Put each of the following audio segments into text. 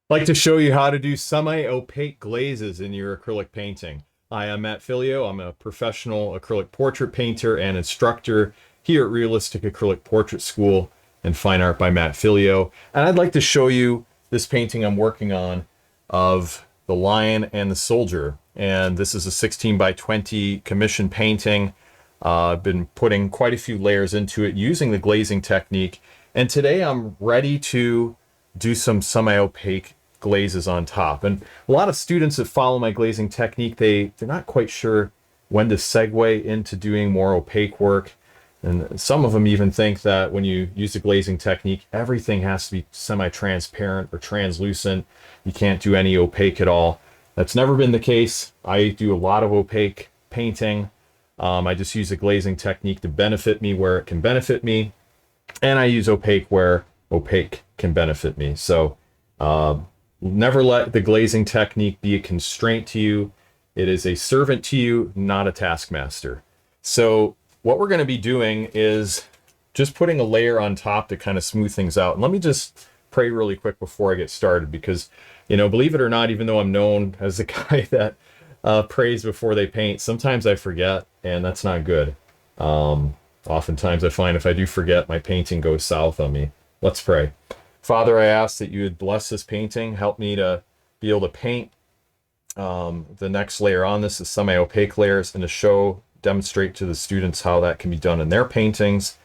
Like to show you how to do semi-opaque glazes in your acrylic painting. Hi, I'm Matt Filio. I'm a professional acrylic portrait painter and instructor here at Realistic Acrylic Portrait School and Fine Art by Matt Filio. And I'd like to show you this painting I'm working on of the lion and the soldier. And this is a 16 by 20 commission painting. I've been putting quite a few layers into it using the glazing technique. And today I'm ready to do some semi-opaque glazes on top. And a lot of students that follow my glazing technique, they're not quite sure when to segue into doing more opaque work. And some of them even think that when you use the glazing technique, everything has to be semi-transparent or translucent. You can't do any opaque at all. That's never been the case. I do a lot of opaque painting. I just use the glazing technique to benefit me where it can benefit me. And I use opaque where opaque can benefit me. So never let the glazing technique be a constraint to you. It is a servant to you, not a taskmaster. So what we're going to be doing is just putting a layer on top to kind of smooth things out. And let me just pray really quick before I get started, because, you know, believe it or not, even though I'm known as the guy that prays before they paint, sometimes I forget, and that's not good. Oftentimes I find if I do forget, my painting goes south on me. Let's pray. Father, I ask that you would bless this painting, help me to be able to paint the next layer on this, the semi-opaque layers, and to demonstrate to the students how that can be done in their paintings,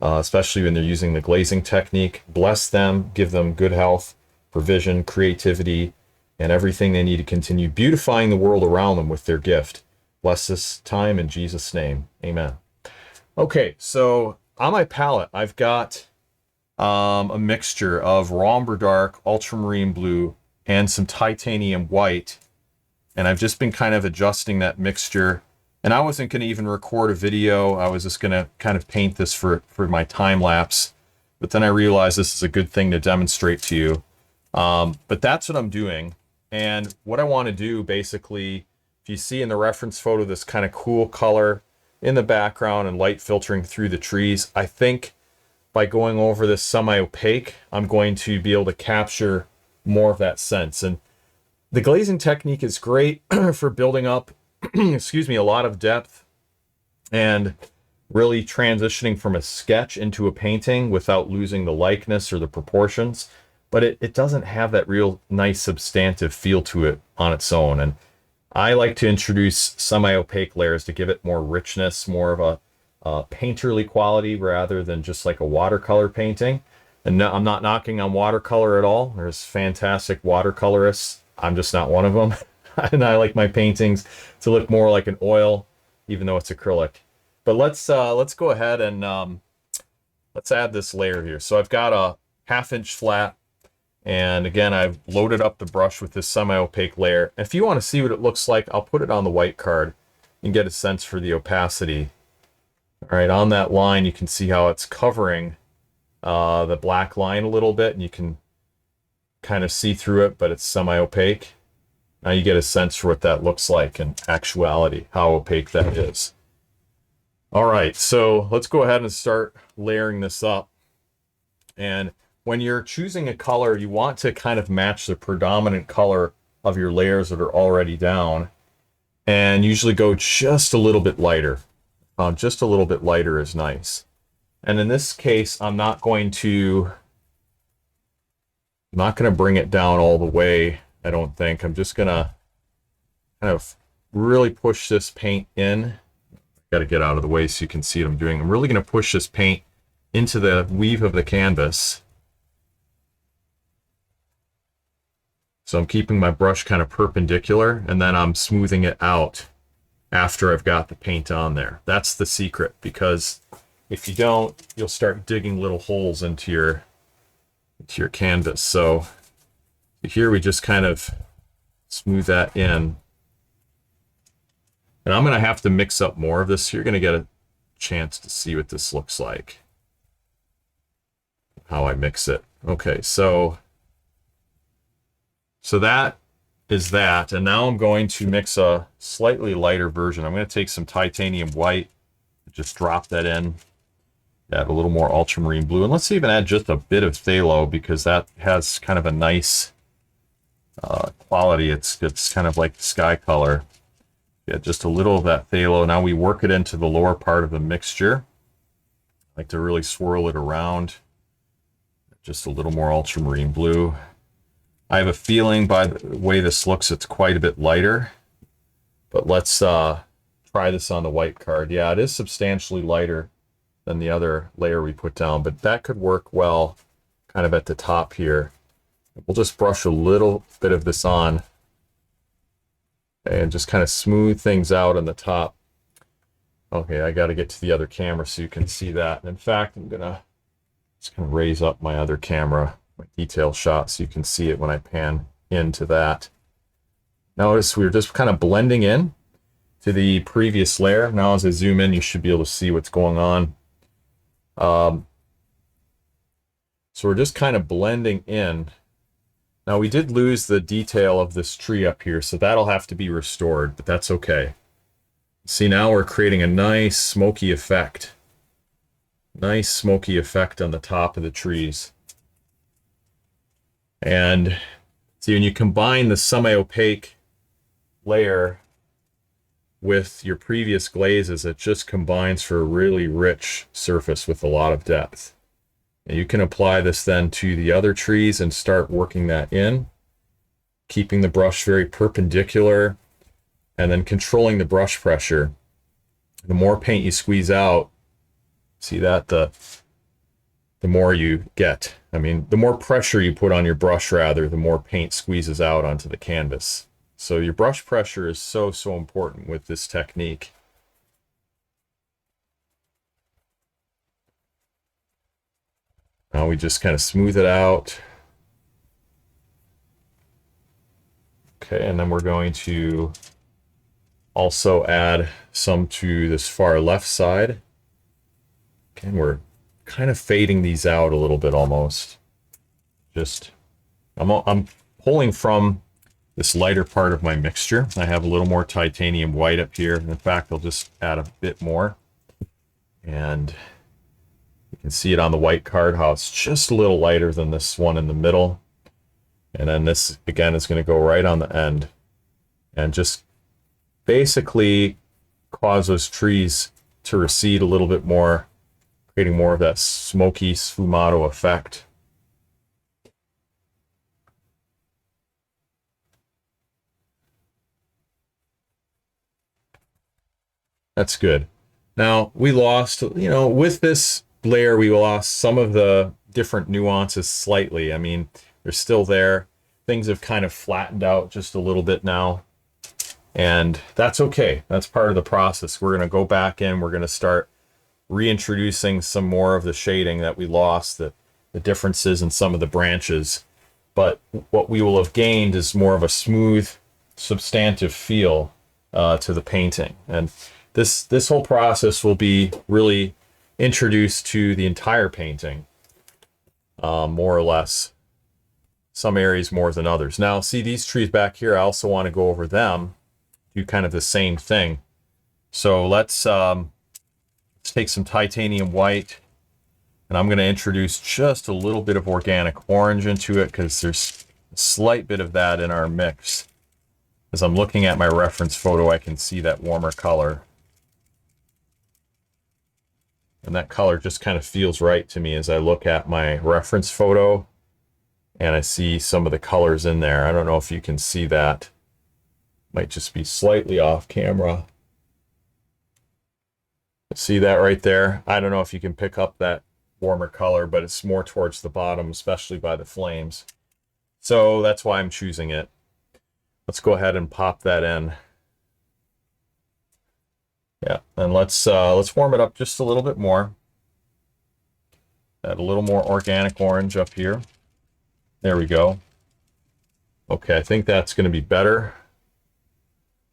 especially when they're using the glazing technique. Bless them, give them good health, provision, creativity, and everything they need to continue beautifying the world around them with their gift. Bless this time in Jesus' name. Amen. Okay, so on my palette, I've got a mixture of raw umber dark, ultramarine blue, and some titanium white. And I've just been kind of adjusting that mixture. And I wasn't going to even record a video. I was just going to kind of paint this for my time lapse. But then I realized this is a good thing to demonstrate to you. But that's what I'm doing. And what I want to do, basically, if you see in the reference photo this kind of cool color in the background and light filtering through the trees, I think by going over this semi-opaque, I'm going to be able to capture more of that sense. And the glazing technique is great for building up, excuse me, a lot of depth and really transitioning from a sketch into a painting without losing the likeness or the proportions. But it doesn't have that real nice substantive feel to it on its own. And I like to introduce semi-opaque layers to give it more richness, more of a painterly quality rather than just like a watercolor painting. And no, I'm not knocking on watercolor at all. There's fantastic watercolorists. I'm just not one of them. And I like my paintings to look more like an oil, even though it's acrylic. But let's go ahead and let's add this layer here. So I've got a 1/2 inch flat. And again, I've loaded up the brush with this semi-opaque layer. If you want to see what it looks like, I'll put it on the white card and get a sense for the opacity. All right, on that line, you can see how it's covering the black line a little bit, and you can kind of see through it, but it's semi-opaque. Now you get a sense for what that looks like in actuality, how opaque that is. All right, so let's go ahead and start layering this up. And when you're choosing a color, you want to kind of match the predominant color of your layers that are already down, and usually go just a little bit lighter. Just a little bit lighter is nice. And in this case, I'm not going to bring it down all the way, I don't think. I'm just going to kind of really push this paint in. Got to get out of the way so you can see what I'm doing. I'm really going to push this paint into the weave of the canvas. So I'm keeping my brush kind of perpendicular, and then I'm smoothing it out after I've got the paint on there. That's the secret, because if you don't, you'll start digging little holes into your canvas. So here we just kind of smooth that in. And I'm going to have to mix up more of this. You're going to get a chance to see what this looks like, how I mix it. Okay, so that is that. And now I'm going to mix a slightly lighter version. I'm going to take some titanium white, just drop that in, add a little more ultramarine blue, and let's even add just a bit of phthalo, because that has kind of a nice quality. It's kind of like the sky color. Yeah, just a little of that phthalo. Now we work it into the lower part of the mixture. I like to really swirl it around. Just a little more ultramarine blue. I have a feeling by the way this looks, it's quite a bit lighter. But let's try this on the white card. Yeah, it is substantially lighter than the other layer we put down, but that could work well kind of at the top here. We'll just brush a little bit of this on and just kind of smooth things out on the top. Okay, I got to get to the other camera so you can see that. And in fact, I'm gonna just kind of raise up my other camera, my detail shot, so you can see it when I pan into that. Notice we're just kind of blending in to the previous layer. Now as I zoom in, you should be able to see what's going on. So we're just kind of blending in. Now we did lose the detail of this tree up here, so that'll have to be restored, but that's okay. See, now we're creating a nice smoky effect. Nice smoky effect on the top of the trees. And see, when you combine the semi-opaque layer with your previous glazes, it just combines for a really rich surface with a lot of depth. And you can apply this then to the other trees and start working that in, keeping the brush very perpendicular and then controlling the brush pressure. The more paint you squeeze out, see that, the more you get. I mean, the more pressure you put on your brush, rather, the more paint squeezes out onto the canvas. So your brush pressure is so important with this technique. Now we just kind of smooth it out. Okay, and then we're going to also add some to this far left side. Okay, and we're kind of fading these out a little bit almost. Just, I'm pulling from this lighter part of my mixture. I have a little more titanium white up here. In fact, I'll just add a bit more. And you can see it on the white card, how it's just a little lighter than this one in the middle. And then this, again, is going to go right on the end. And just basically cause those trees to recede a little bit more, creating more of that smoky sfumato effect. That's good. Now, we lost, with this layer, we lost some of the different nuances slightly. I mean, they're still there. Things have kind of flattened out just a little bit now. And that's okay. That's part of the process. We're going to go back in. We're going to start reintroducing some more of the shading that we lost, the differences in some of the branches. But what we will have gained is more of a smooth, substantive feel to the painting. And this whole process will be really introduced to the entire painting, more or less. Some areas more than others. Now, see these trees back here, I also want to go over them, do kind of the same thing. So let's take some titanium white, and I'm going to introduce just a little bit of organic orange into it, because there's a slight bit of that in our mix. As I'm looking at my reference photo, I can see that warmer color. And that color just kind of feels right to me as I look at my reference photo and I see some of the colors in there. I don't know if you can see that. Might just be slightly off camera. See that right there? I don't know if you can pick up that warmer color, but it's more towards the bottom, especially by the flames. So that's why I'm choosing it. Let's go ahead and pop that in. Yeah, and let's warm it up just a little bit more. Add a little more organic orange up here. There we go. Okay, I think that's going to be better.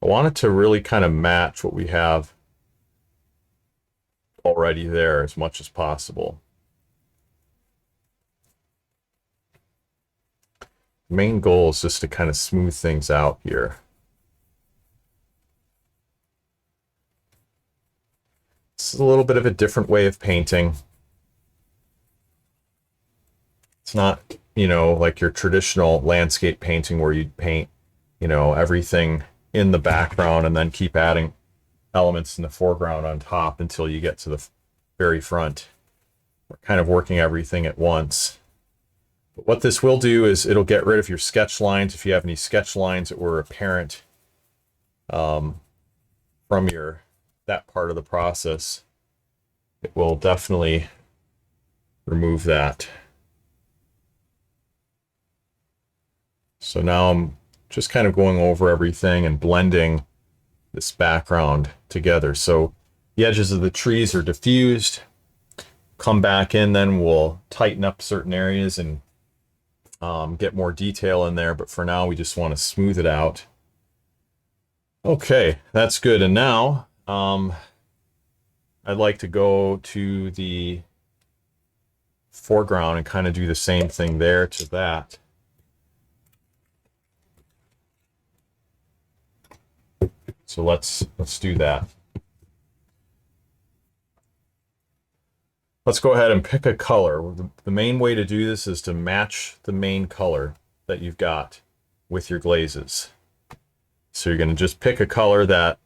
I want it to really kind of match what we have already there as much as possible. The main goal is just to kind of smooth things out here. It's a little bit of a different way of painting. It's not you know, like your traditional landscape painting where you'd paint, you know, everything in the background and then keep adding elements in the foreground on top until you get to the very front. We're kind of working everything at once. But what this will do is it'll get rid of your sketch lines if you have any sketch lines that were apparent from that part of the process. It will definitely remove that. So now I'm just kind of going over everything and blending this background together. So the edges of the trees are diffused. Come back in, then we'll tighten up certain areas and get more detail in there. But for now, we just want to smooth it out. Okay, that's good. And now I'd like to go to the foreground and kind of do the same thing there to that. So let's do that. Let's go ahead and pick a color. The main way to do this is to match the main color that you've got with your glazes. So you're going to just pick a color that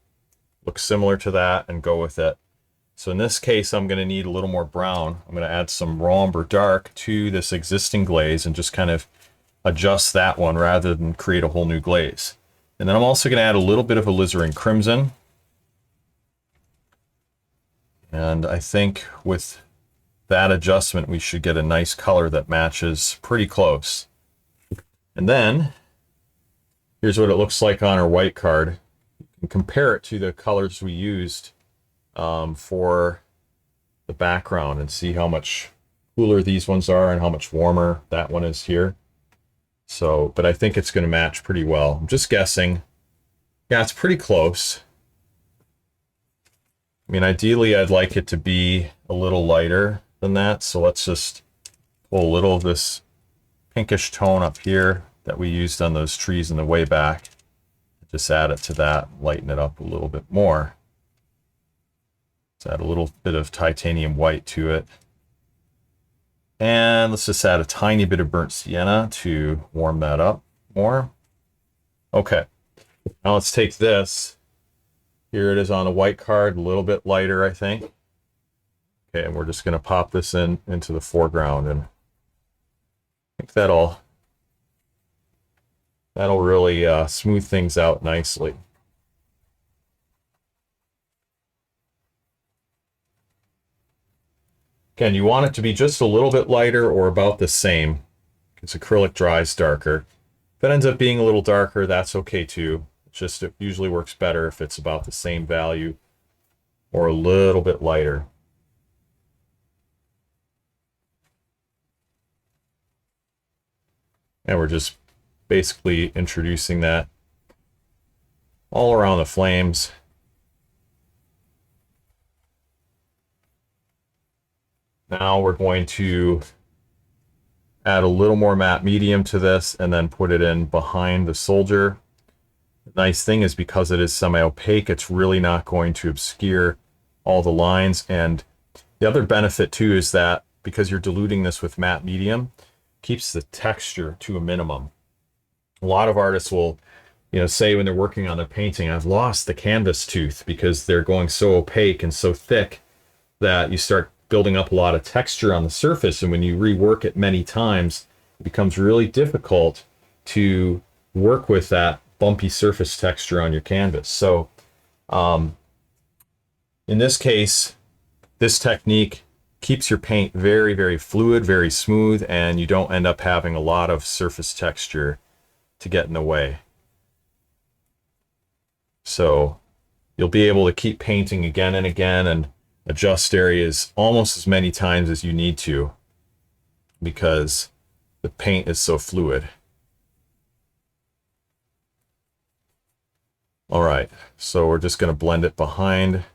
looks similar to that and go with it. So in this case, I'm going to need a little more brown. I'm going to add some raw umber dark to this existing glaze and just kind of adjust that one rather than create a whole new glaze. And then I'm also going to add a little bit of alizarin crimson. And I think with that adjustment, we should get a nice color that matches pretty close. And then here's what it looks like on our white card. You can compare it to the colors we used for the background and see how much cooler these ones are and how much warmer that one is here. So, but I think it's going to match pretty well. I'm just guessing. Yeah, it's pretty close. I mean, ideally, I'd like it to be a little lighter than that. So let's just pull a little of this pinkish tone up here that we used on those trees in the way back. Just add it to that, lighten it up a little bit more. Let's add a little bit of titanium white to it. And let's just add a tiny bit of burnt sienna to warm that up more. Okay, now let's take this. Here it is on a white card, a little bit lighter, I think. Okay, and we're just going to pop this into the foreground, and I think that'll really smooth things out nicely. Again, you want it to be just a little bit lighter or about the same, because acrylic dries darker. If it ends up being a little darker, that's okay too. It's just it usually works better if it's about the same value or a little bit lighter. And we're just basically introducing that all around the flames. Now we're going to add a little more matte medium to this and then put it in behind the soldier. The nice thing is because it is semi-opaque, it's really not going to obscure all the lines. And the other benefit too is that because you're diluting this with matte medium, keeps the texture to a minimum. A lot of artists will, say when they're working on their painting, I've lost the canvas tooth, because they're going so opaque and so thick that you start building up a lot of texture on the surface, and when you rework it many times, it becomes really difficult to work with that bumpy surface texture on your canvas. So in this case, this technique keeps your paint very, very fluid, very smooth, and you don't end up having a lot of surface texture to get in the way. So you'll be able to keep painting again and again and adjust areas almost as many times as you need to, because the paint is so fluid. All right, so we're just going to blend it behind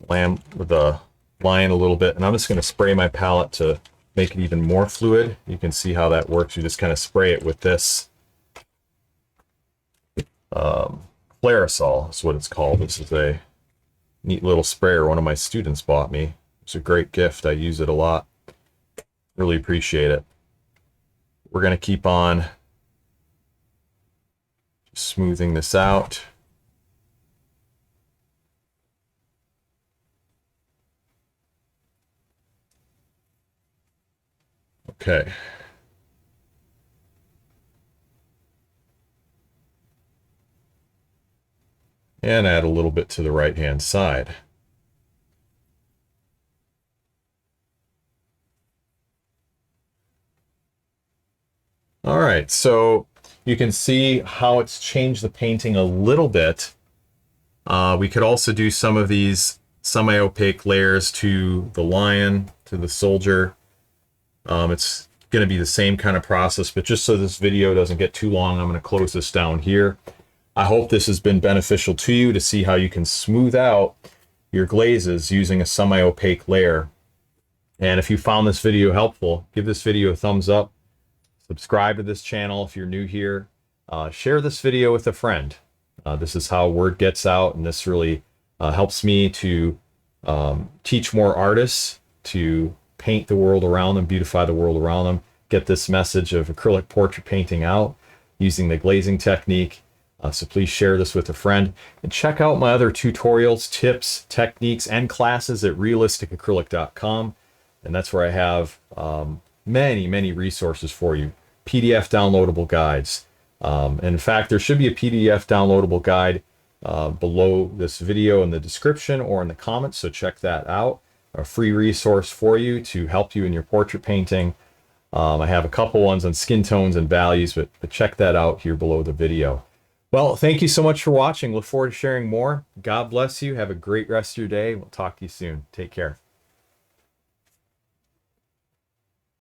the line a little bit, and I'm just going to spray my palette to make it even more fluid. You can see how that works. You just kind of spray it with this Clarosol is what it's called. This is a neat little sprayer one of my students bought me. It's a great gift. I use it a lot. Really appreciate it. We're going to keep on smoothing this out. Okay. And add a little bit to the right-hand side. All right, so you can see how it's changed the painting a little bit. We could also do some of these semi-opaque layers to the lion, to the soldier. It's going to be the same kind of process, but just so this video doesn't get too long, I'm going to close this down here. I hope this has been beneficial to you to see how you can smooth out your glazes using a semi-opaque layer. And if you found this video helpful, give this video a thumbs up. Subscribe to this channel if you're new here. Share this video with a friend. This is how word gets out, and this really helps me to teach more artists to paint the world around them, beautify the world around them, get this message of acrylic portrait painting out using the glazing technique. So please share this with a friend, and check out my other tutorials, tips, techniques, and classes at realisticacrylic.com. And that's where I have many resources for you. PDF downloadable guides. And in fact, there should be a PDF downloadable guide below this video in the description or in the comments, so check that out. A free resource for you to help you in your portrait painting. I have a couple ones on skin tones and values, but check that out here below the video. Well, thank you so much for watching. Look forward to sharing more. God bless you. Have a great rest of your day. We'll talk to you soon. Take care.